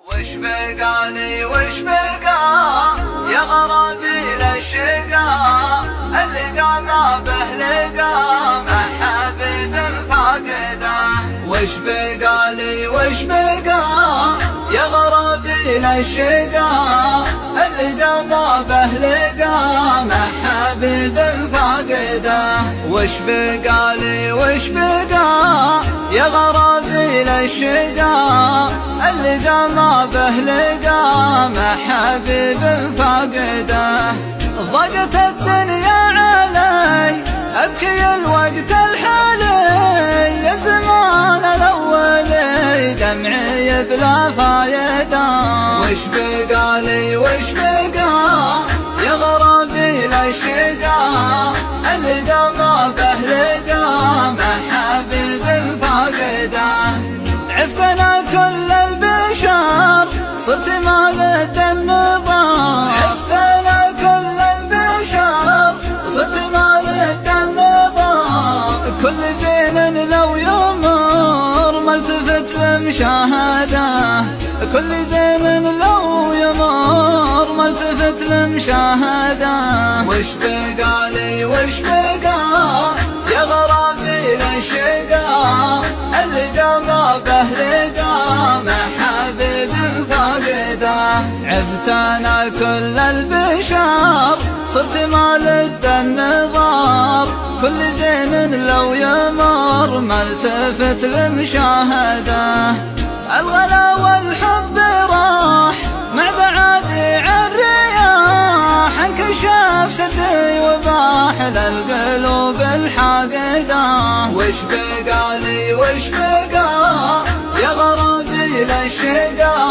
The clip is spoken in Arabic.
وش بقالي وش بقى يا غرابي للشقا، اللقى ما به لقى مع حبيب فاقده. وش بقالي وش بقى يا غرابي للشقا، اللقى ما به لقى مع حبيب فاقده. وش بقالي وش بقى يا غرابي للشقا، اللقى ما به لقى مع حبيب فاقده. ضاقت الدنيا علي ابكي الوقت الحالي، يا زمان الاولي دمعي بلا فايده. وش بقالي وش بقى يا غرابي للشقا، اللقى ما به لقى مع حبيب فاقده. عفت انا كل البشر صرت ما ضد النظام، عفت انا كل البشر صرت ما ضد النظام. كل زين لو يمر ما التفت لمشاهده، كل زين لو يمر ما التفت لمشاهده. وش بقالي وش بقى يا غرابي للشقا، اللقى ما به لقى مع حبيب فاقده. عفت انا كل البشر صرت ما ضد النظام، كل زين لو يمر ما التفت لمشاهده. الغلا والحب راح مع ذعاذع الرياح، انكشف سدي وباح للقلوب الحاقده. وش بقالي وش بقى يا غرابي للشقا،